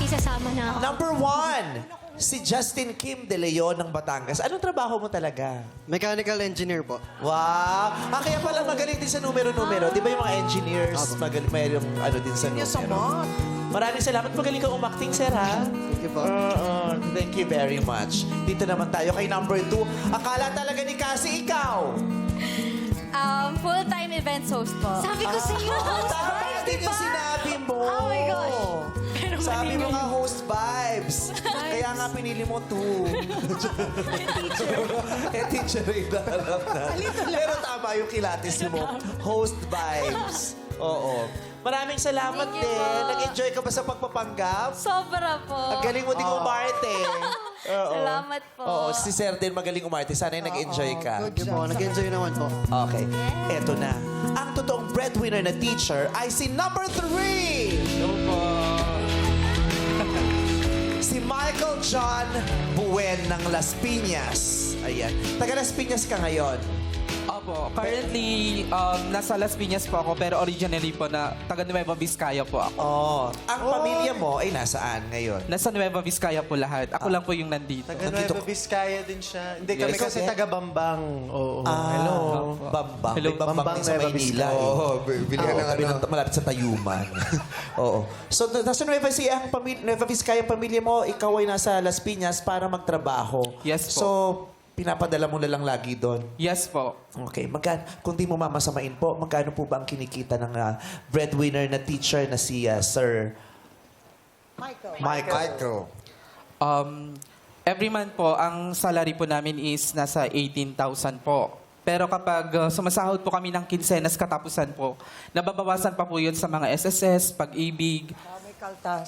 isasama na ako. Number 1, si Justin Kim de Leon ng Batangas. Anong trabaho mo talaga? Mechanical engineer po. Wow! Kaya pala magaling din sa numero-numero. Di ba yung mga engineers, magaling, mayroong ano din sa numero. Maraming salamat. Magaling kang umakting, sir, ha? Thank you po. Thank you very much. Dito naman tayo kay number 2. Akala talaga ni Cassie, ikaw. Full-time events host po. Sabi ko sa iyo, host Tama vibes, din di yung ba? sinabi mo. Oh my gosh. Sabi mo nga host vibes. Kaya nga pinili mo 2. Teacher rin nahanap na. Pero tama yung kilatis mo. Host vibes. Oo. Maraming salamat Thank you din. po. Nag-enjoy ka ba sa pagpapanggap? Sobra po. Ang galing mo ding umarte. Oo. Salamat po. Oo, si Sir din magaling umarte. Sana nag-enjoy ka. Thank you po. Nag-enjoy naman po. Okay. Eto na. Ang totoong breadwinner na teacher ay si number 3. Hello po. Si Michael John Buen ng Las Piñas. Ayan. Taga Las Piñas ka ngayon. Opo, currently nasa Las Piñas po ako pero originally po na taga Nueva Vizcaya po ako. Oh. Ang pamilya mo ay nasaan ngayon? Nasa Nueva Vizcaya po lahat. Ako lang po yung nandito. Taga Nandito Nueva ko- Vizcaya din siya. Hindi kami Yes. kasi taga Bambang. Oo. Hello. Opo. Bambang. Hello, May Bambang Bambang, din sa Nueva Maynila. Vizcaya. Oo. bilihan ng tabi ano. malapit sa Tayuman. Oo. So, nasa Nueva Vizcaya, Nueva Vizcaya ang pamilya mo, ikaw ay nasa Las Piñas para magtrabaho. Yes po. So, pinapadala mo na lang lagi doon. Yes po. Okay, kung di mo mamasamain po, magkano po ba ang kinikita ng breadwinner na teacher na si Sir Michael? Every month po, ang salary po namin is nasa 18,000 po. Pero kapag sumasahod po kami ng kinsenas katapusan po, nababawasan pa po yun sa mga SSS, pag-ibig.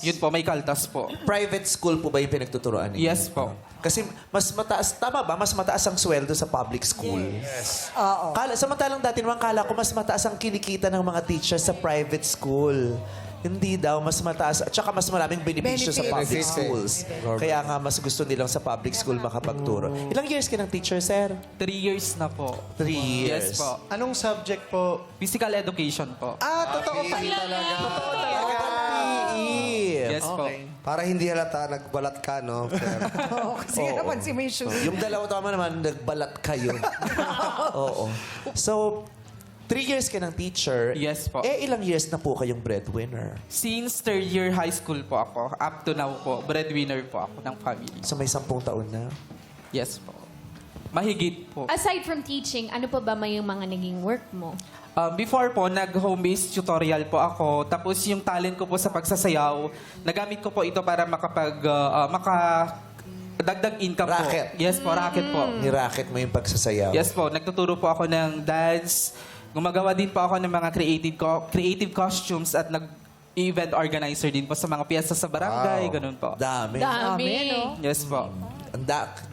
Yun po, may kaltas po. Private school po ba yung pinagtuturoan niyo? Yes po. Kasi mas mataas, tama ba? Mas mataas ang sweldo sa public school. Yes. Samantalang dati naman kala ko mas mataas ang kinikita ng mga teachers sa private school. Hindi daw, mas mataas. At saka mas maraming benepisyo sa public Benefits, eh. schools. Kaya nga mas gusto nilang sa public school makapagturo. Ilang years ka ng teacher, sir? 3 years na po. 3 years. Yes po. Anong subject po? Physical education po. Totoo pa talaga. Yes po. Para hindi halata, nagbalat ka, no? Kasi napansin mo yung shoes. Yung dalawa tama naman, nagbalat kayo. Oo. So, 3 years ka ng teacher. Yes po. Ilang years na po kayong breadwinner? Since third year high school po ako, up to now po, breadwinner po ako ng family. So, may 10 taon na. Yes po. Mahigit po. Aside from teaching, ano pa ba may yung mga naging work mo? Before po, nag-home-based tutorial po ako. Tapos yung talent ko po sa pagsasayaw, nagamit ko po ito para dagdag income Racket. po. Yes po, racket po. Ni-racket mo yung pagsasayaw. Yes po, nagtuturo po ako ng dance. Gumagawa din po ako ng mga creative costumes at nag-event organizer din po sa mga piyesta sa barangay, ganun po. Dami. Dami. Yes po.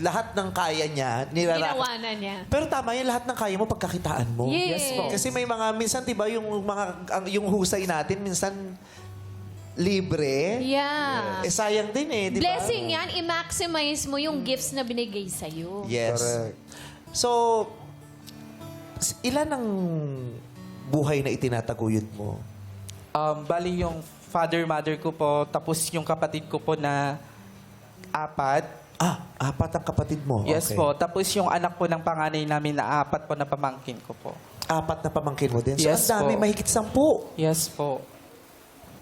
Lahat ng kaya niya, niraracket. Ginawa na niya. Pero tama yan, lahat ng kaya mo, pagkakitaan mo. Yes. po. Kasi may mga, minsan, di ba, yung husay natin, minsan, libre. Yeah. Sayang din eh, di ba? Blessing yan, i-maximize mo yung gifts na binigay sa'yo. Yes. Correct. So, ilan ang buhay na itinataguyod mo? Bali yung father-mother ko po, tapos yung kapatid ko po na 4. 4 ang kapatid mo. Yes Okay. po. Tapos yung anak po ng panganay namin na 4 po na pamangkin ko po. 4 na pamangkin mo din. So, Yes ang dami, po. mahigit 10. Yes po.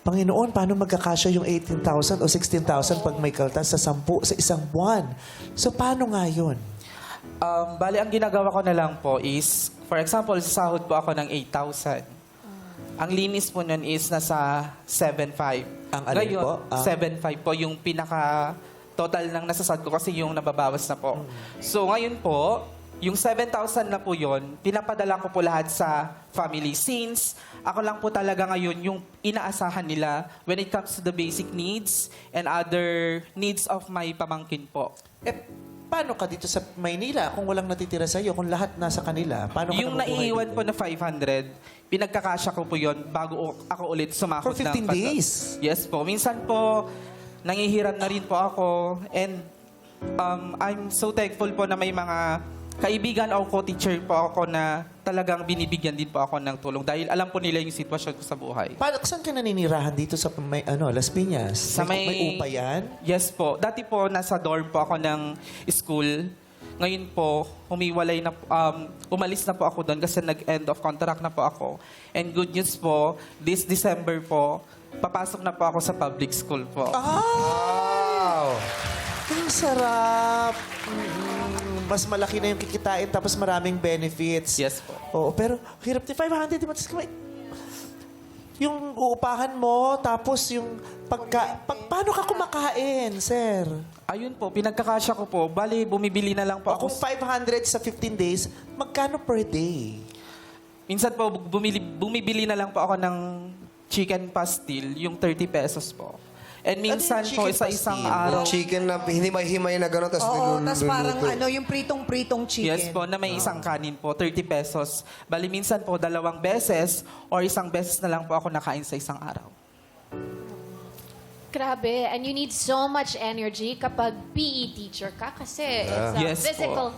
Panginoon, paano magkakasya yung 18,000 o 16,000 pag may kaltas sa 10 sa isang buwan? So, paano nga yun? Bali, ang ginagawa ko na lang po is, for example, sahod po ako ng 8,000. Ang linis po nun is nasa 7,500. Ang alin Ngayon, po? 7,500 po yung pinaka total ng nasasad ko kasi yung nababawas na po. So ngayon po, yung 7,000 na po yun, pinapadala ko po lahat sa family. Since ako lang po talaga ngayon yung inaasahan nila when it comes to the basic needs and other needs of my pamangkin po. Paano ka dito sa Maynila kung walang natitira sa'yo, kung lahat nasa kanila? Paano ka Yung nabubuhay naiiwan dito? po na 500, pinagkakasya ko po yun bago ako ulit sumakot For 15 days? Yes po. Minsan po, nangihiram na rin po ako. And I'm so thankful po na may mga kaibigan o co-teacher po ako na talagang binibigyan din po ako ng tulong dahil alam po nila yung sitwasyon ko sa buhay. Paano, saan ka naninirahan dito sa Las Piñas? Sa may upa yan? Yes po. Dati po, nasa dorm po ako ng school. Ngayon po, umalis na po ako doon kasi nag-end of contract na po ako. And good news po, this December po, papasok na po ako sa public school po. Wow! Ang sarap! Mas malaki na yung kikitain tapos maraming benefits. Yes po. Oo, pero hirap din. 500, di ba? Yung uupahan mo, tapos yung paano ka kumakain, sir? Ayun po, pinagkakasya ko po. Bali, bumibili na lang po O ako. kung 500 sa 15 days, magkano per day? Minsan po, bumibili na lang po ako ng chicken pastil, yung 30 pesos po. And minsan Ano yung po, chicken isa-isang pastil? araw. Chicken na himay-himay na gano'n, tapos Oo, tas parang niluluto. yung pritong-pritong chicken. Yes po, na may isang kanin po, 30 pesos. Bali, minsan po, 2 beses or isang beses na lang po ako nakain sa isang araw. Grabe. And you need so much energy kapag PE teacher ka kasi it's a Yes po. physical.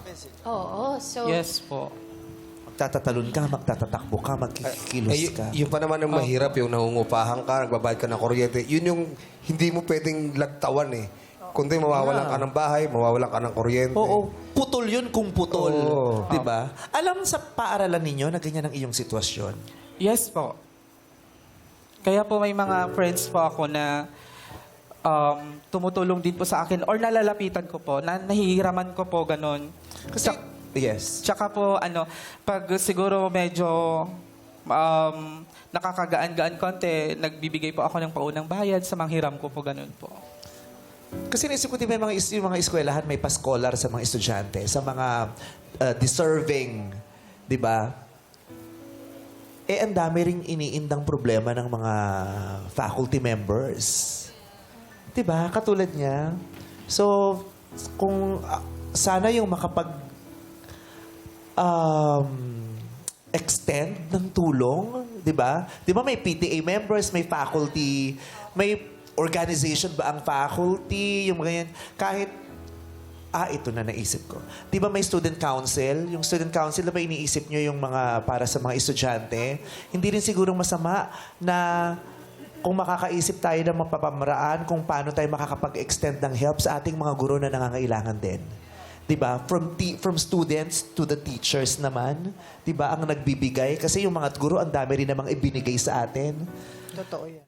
Oo. So, Yes po. Magtatatalon ka, magtatatakbo ka, magkikilos ka. Yun pa naman ang mahirap, yung nangungupahan ka, nagbabayad ka ng kuryente. Yun yung hindi mo pwedeng lagtawan eh. Kundi mawawalan ka ng bahay, mawawalan ka ng kuryente. Oo. Putol yun kung putol. Oo. Di ba? Alam sa paaralan ninyo na ganyan ang iyong sitwasyon. Yes po. Kaya po may mga friends po ako na tumutulong din po sa akin or nalalapitan ko po, nahihiraman ko po ganun. Kasi, yes. Tsaka po, pag siguro medyo nakakagaan-gaan konti, nagbibigay po ako ng paunang bayad sa manghiram ko po, ganun po. Kasi naisip ko, di ba, yung mga eskwelahan may pa-scholar sa mga estudyante, sa mga deserving, di ba? Ang dami ring iniindang problema ng mga faculty members. Di ba? Katulad niya. So, kung sana yung extend ng tulong, di ba? Di ba may PTA members, may faculty, may organization ba ang faculty, yung mga yan. Kahit, ito na naisip ko. Di ba may student council? Yung student council, na ba iniisip nyo yung mga para sa mga estudyante? Hindi rin siguro masama na kung makakaisip tayo ng mapapamaraan kung paano tayo makakapag-extend ng help sa ating mga guro na nangangailangan din. 'Di ba? From students to the teachers naman, 'di ba? Ang nagbibigay kasi yung mga guro ang dami rin namang ibinigay sa atin. Totoo yan.